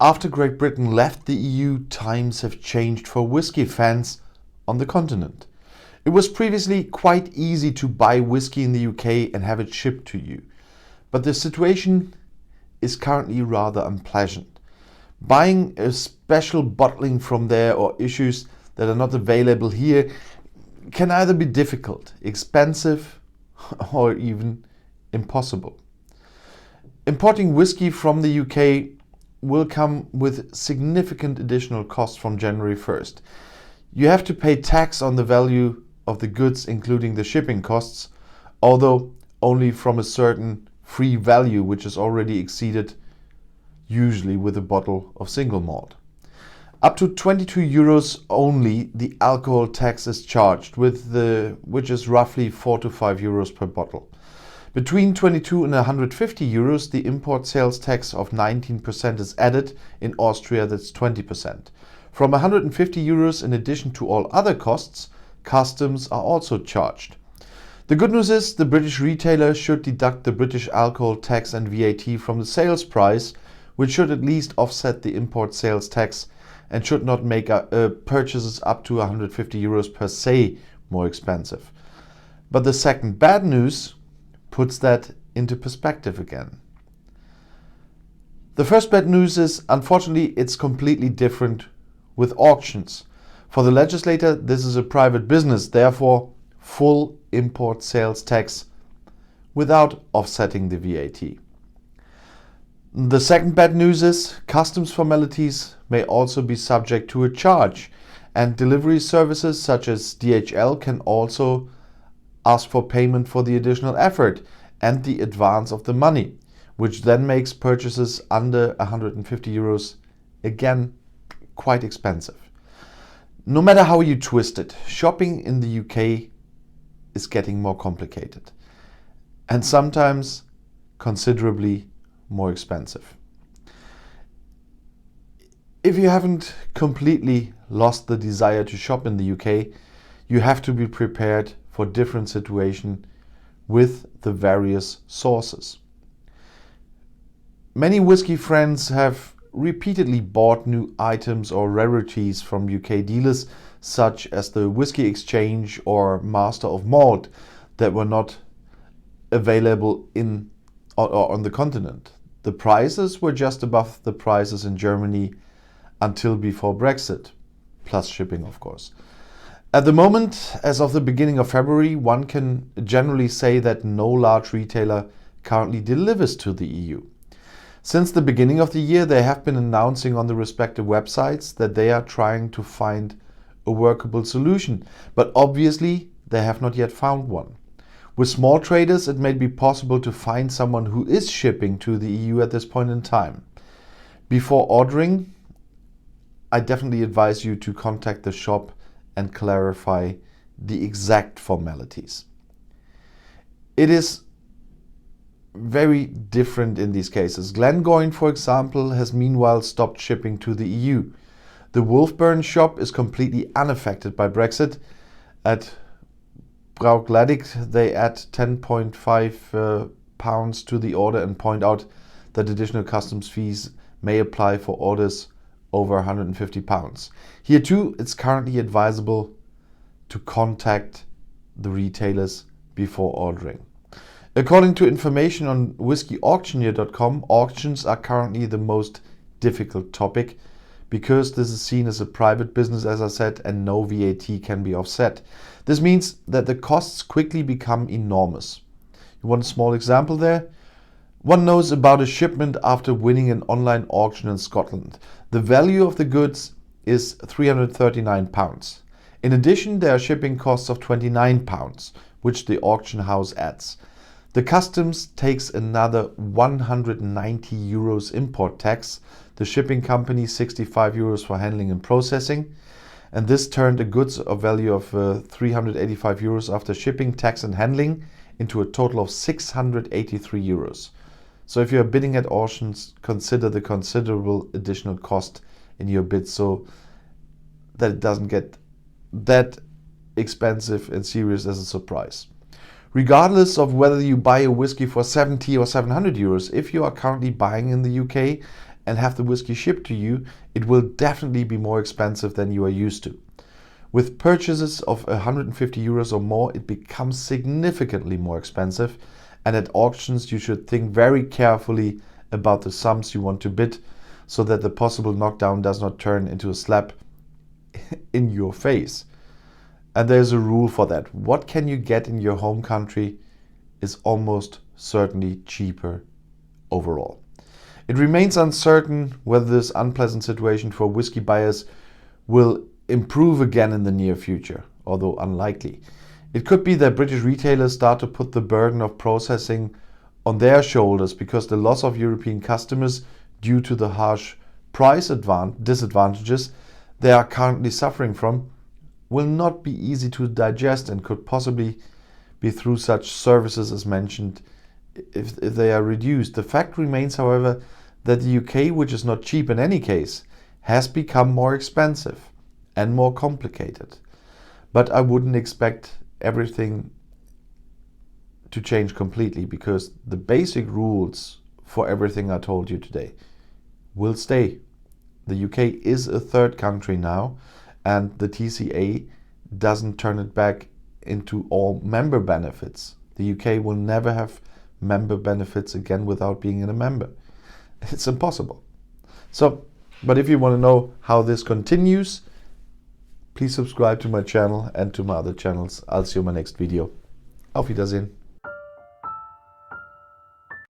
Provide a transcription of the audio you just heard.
After Great Britain left the EU, times have changed for whiskey fans on the continent. It was previously quite easy to buy whiskey in the UK and have it shipped to you, but the situation is currently rather unpleasant. Buying a special bottling from there or issues that are not available here can either be difficult, expensive, or even impossible. Importing whiskey from the UK will come with significant additional costs from January 1st. You have to pay tax on the value of the goods, including the shipping costs, although only from a certain free value which is already exceeded, usually with a bottle of single malt. Up to 22 euros only the alcohol tax is charged, which is roughly 4 to 5 euros per bottle. Between 22 and 150 euros, the import sales tax of 19% is added. In Austria, that's 20%. From 150 euros, in addition to all other costs, customs are also charged. The good news is the British retailer should deduct the British alcohol tax and VAT from the sales price, which should at least offset the import sales tax and should not make purchases up to 150 euros per se more expensive. But the second bad news puts that into perspective again. The first bad news is, unfortunately, it's completely different with auctions. For the legislator, this is a private business, therefore full import sales tax without offsetting the VAT. The second bad news is customs formalities may also be subject to a charge, and delivery services such as DHL can also ask for payment for the additional effort and the advance of the money, which then makes purchases under 150 euros again quite expensive. No matter how you twist it, shopping in the UK is getting more complicated and sometimes considerably more expensive. If you haven't completely lost the desire to shop in the UK, you have to be prepared for different situations with the various sources. Many whiskey friends have repeatedly bought new items or rarities from UK dealers such as the Whiskey Exchange or Master of Malt that were not available on the continent. The prices were just above the prices in Germany until before Brexit, plus shipping of course. At the moment, as of the beginning of February, one can generally say that no large retailer currently delivers to the EU. Since the beginning of the year, they have been announcing on the respective websites that they are trying to find a workable solution, but obviously they have not yet found one. With small traders, it may be possible to find someone who is shipping to the EU at this point in time. Before ordering, I definitely advise you to contact the shop and clarify the exact formalities. It is very different in these cases. Glengoyne, for example, has meanwhile stopped shipping to the EU. The Wolfburn shop is completely unaffected by Brexit. At Brauchladdig, they add 10.5 pounds to the order and point out that additional customs fees may apply for orders over 150 pounds. Here too, it's currently advisable to contact the retailers before ordering. According to information on whiskeyauctioneer.com, auctions are currently the most difficult topic because this is seen as a private business, as I said, and no VAT can be offset. This means that the costs quickly become enormous. You want a small example there? One knows about a shipment after winning an online auction in Scotland. The value of the goods is £339. In addition, there are shipping costs of £29, which the auction house adds. The customs takes another 190 euros import tax, the shipping company 65 euros for handling and processing, and this turned a goods of value of 385 euros after shipping, tax and handling into a total of 683 euros. So if you're bidding at auctions, consider the considerable additional cost in your bid so that it doesn't get that expensive and serious as a surprise. Regardless of whether you buy a whiskey for 70 or 700 euros, if you are currently buying in the UK and have the whiskey shipped to you, it will definitely be more expensive than you are used to. With purchases of 150 euros or more, it becomes significantly more expensive, and at auctions you should think very carefully about the sums you want to bid so that the possible knockdown does not turn into a slap in your face. And there's a rule for that. What can you get in your home country is almost certainly cheaper overall. It remains uncertain whether this unpleasant situation for whiskey buyers will improve again in the near future, although unlikely. It could be that British retailers start to put the burden of processing on their shoulders because the loss of European customers due to the harsh price disadvantages they are currently suffering from will not be easy to digest and could possibly be through such services as mentioned if they are reduced. The fact remains, however, that the UK, which is not cheap in any case, has become more expensive and more complicated. But I wouldn't expect everything to change completely because the basic rules for everything I told you today will stay. The UK is a third country now, and the TCA doesn't turn it back into all member benefits. The UK will never have member benefits again without being a member. It's impossible. So, but if you want to know how this continues, please subscribe to my channel and to my other channels. I'll see you in my next video. Auf Wiedersehen.